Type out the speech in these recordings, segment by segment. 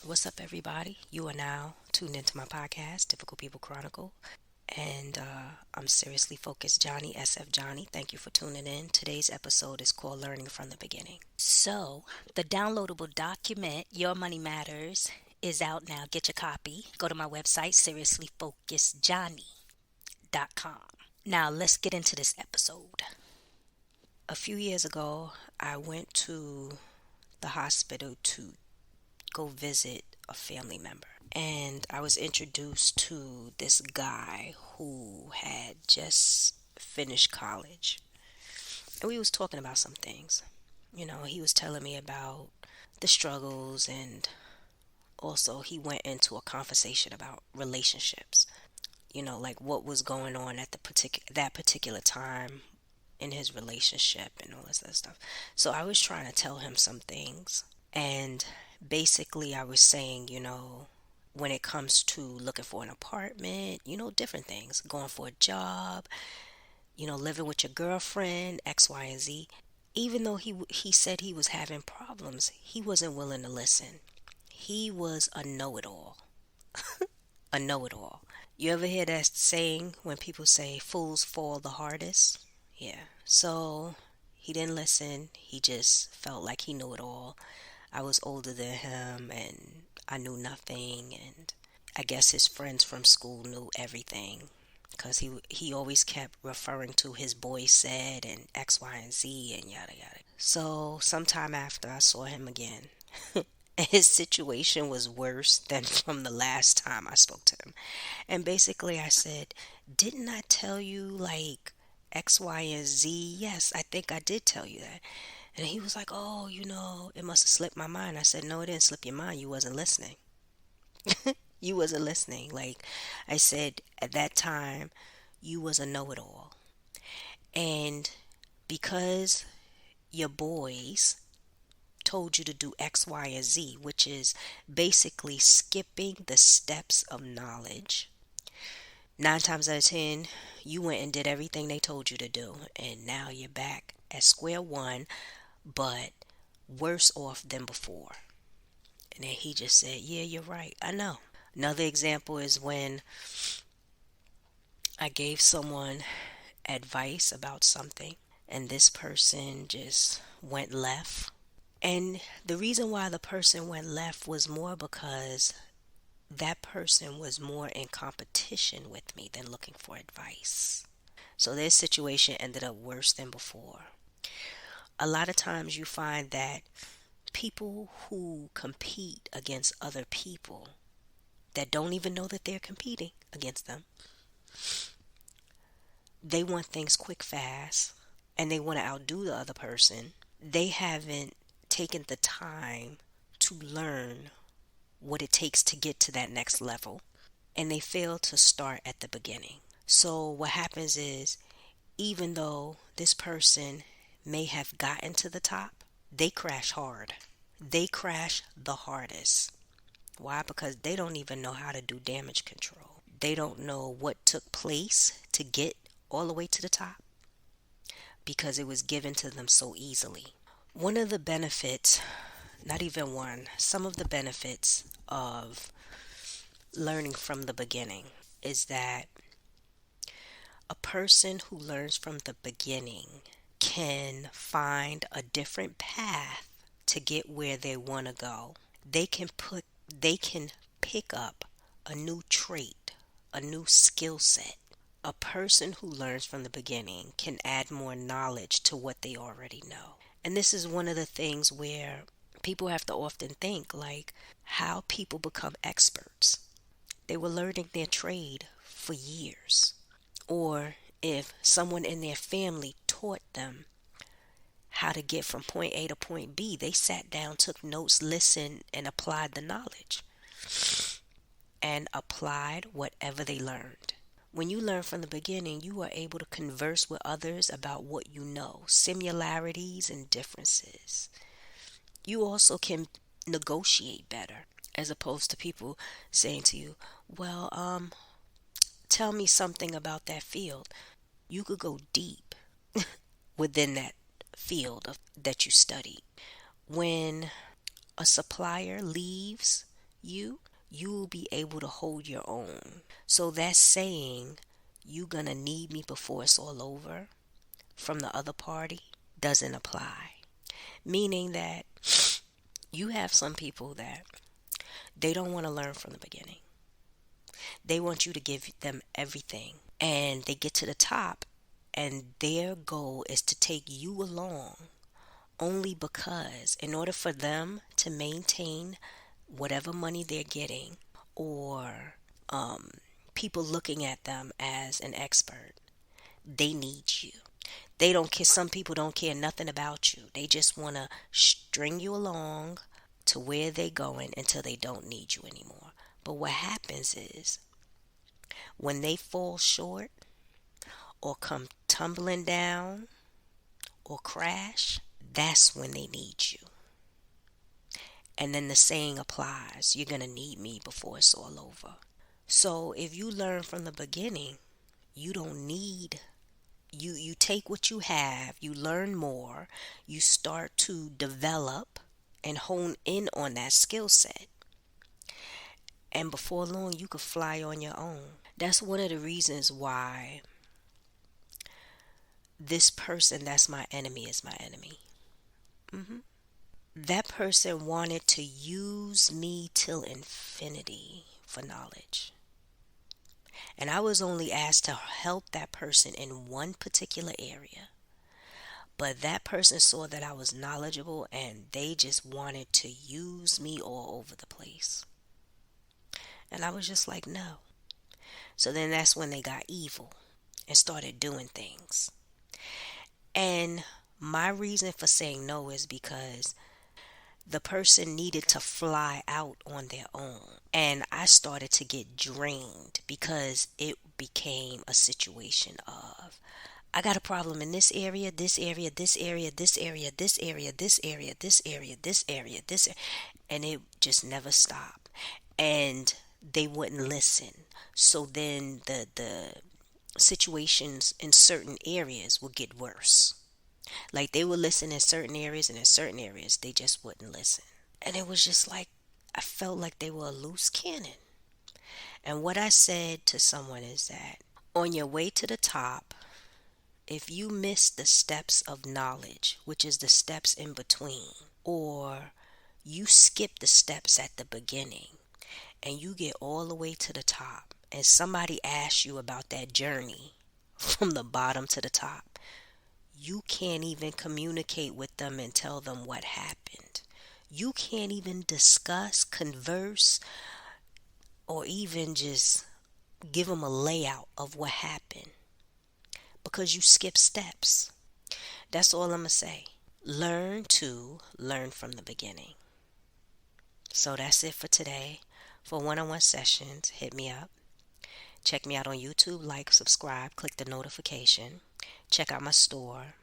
What's up, everybody? You are now tuned into my podcast, Difficult People Chronicle, and I'm seriously focused, Johnny, SF Johnny. Thank you for tuning in. Today's episode is called Learning from the Beginning. So, the downloadable document, Your Money Matters, is out now. Get your copy. Go to my website, seriouslyfocusedjohnny.com. Now, let's get into this episode. A few years ago, I went to the hospital to go visit a family member. And I was introduced to this guy who had just finished college. And we was talking about some things. He was telling me about the struggles, and also he went into a conversation about relationships. Like what was going on at that particular time in his relationship and all this other stuff. So I was trying to tell him some things. And basically, I was saying, when it comes to looking for an apartment, different things, going for a job, living with your girlfriend, X, Y, and Z. Even though he said he was having problems, he wasn't willing to listen. He was a know-it-all. A know-it-all. You ever hear that saying when people say fools fall the hardest? Yeah. So he didn't listen. He just felt like he knew it all. I was older than him and I knew nothing, and I guess his friends from school knew everything because he always kept referring to his boy said and X, Y, and Z and yada yada. So sometime after I saw him again, his situation was worse than from the last time I spoke to him. And basically I said, "Didn't I tell you like X, Y, and Z?" "Yes, I think I did tell you that." And he was like, "Oh, it must have slipped my mind." I said, "No, it didn't slip your mind. You wasn't listening. You wasn't listening." Like I said, at that time, you was a know-it-all. And because your boys told you to do X, Y, and Z, which is basically skipping the steps of knowledge, 9 times out of 10, you went and did everything they told you to do. And now you're back at square one, but worse off than before. And then he just said, "Yeah, you're right. I know." Another example is when I gave someone advice about something and this person just went left. And the reason why the person went left was more because that person was more in competition with me than looking for advice. So their situation ended up worse than before. A lot of times you find that people who compete against other people that don't even know that they're competing against them, they want things quick, fast, and they want to outdo the other person. They haven't taken the time to learn what it takes to get to that next level, and they fail to start at the beginning. So what happens is, even though this person may have gotten to the top, they crash hard. They crash the hardest. Why? Because they don't even know how to do damage control. They don't know what took place to get all the way to the top because it was given to them so easily. One of the benefits, not even one, some of the benefits of learning from the beginning is that a person who learns from the beginning can find a different path to get where they want to go. They can pick up a new trait, a new skill set. A person who learns from the beginning can add more knowledge to what they already know. And this is one of the things where people have to often think, like, how people become experts. They were learning their trade for years. Or if someone in their family taught them how to get from point A to point B, they sat down, took notes, listened, and applied the knowledge and applied whatever they learned. When you learn from the beginning, you are able to converse with others about what you know, similarities and differences. You also can negotiate better, as opposed to people saying to you, "Well, tell me something about that field." You could go deep within that field that you studied. When a supplier leaves you, you will be able to hold your own. So that saying, you gonna need me before it's all over, from the other party doesn't apply. Meaning that you have some people that they don't want to learn from the beginning. They want you to give them everything. And they get to the top, and their goal is to take you along only because, in order for them to maintain whatever money they're getting, or um, people looking at them as an expert, they need you. They don't care. Some people don't care nothing about you. They just want to string you along to where they're going until they don't need you anymore. But what happens is, when they fall short or come tumbling down or crash, that's when they need you. And then the saying applies, you're going to need me before it's all over. So if you learn from the beginning, you don't need, you take what you have, you learn more, you start to develop and hone in on that skill set. And before long, you could fly on your own. That's one of the reasons why this person that's my enemy is my enemy. That person wanted to use me till infinity for knowledge. And I was only asked to help that person in one particular area. But that person saw that I was knowledgeable, and they just wanted to use me all over the place. And I was just like, no. So then that's when they got evil and started doing things. And my reason for saying no is because the person needed to fly out on their own. And I started to get drained because it became a situation of, I got a problem in this area, this area, this area, this area, this area, this area, this area, this area, this, and it just never stopped. And they wouldn't listen. So then the situations in certain areas would get worse. Like, they would listen in certain areas, and in certain areas they just wouldn't listen. And it was just like, I felt like they were a loose cannon. And what I said to someone is that, on your way to the top, if you miss the steps of knowledge, which is the steps in between, or you skip the steps at the beginning, and you get all the way to the top, and somebody asks you about that journey from the bottom to the top, you can't even communicate with them and tell them what happened. You can't even discuss, converse, or even just give them a layout of what happened, because you skip steps. That's all I'm going to say. Learn to learn from the beginning. So that's it for today. For one-on-one sessions, hit me up. Check me out on YouTube, like, subscribe, click the notification. Check out my store.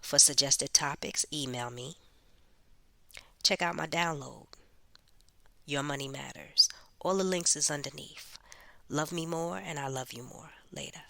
For suggested topics, email me. Check out my download, Your Money Matters. All the links is underneath. Love me more, and I love you more. Later.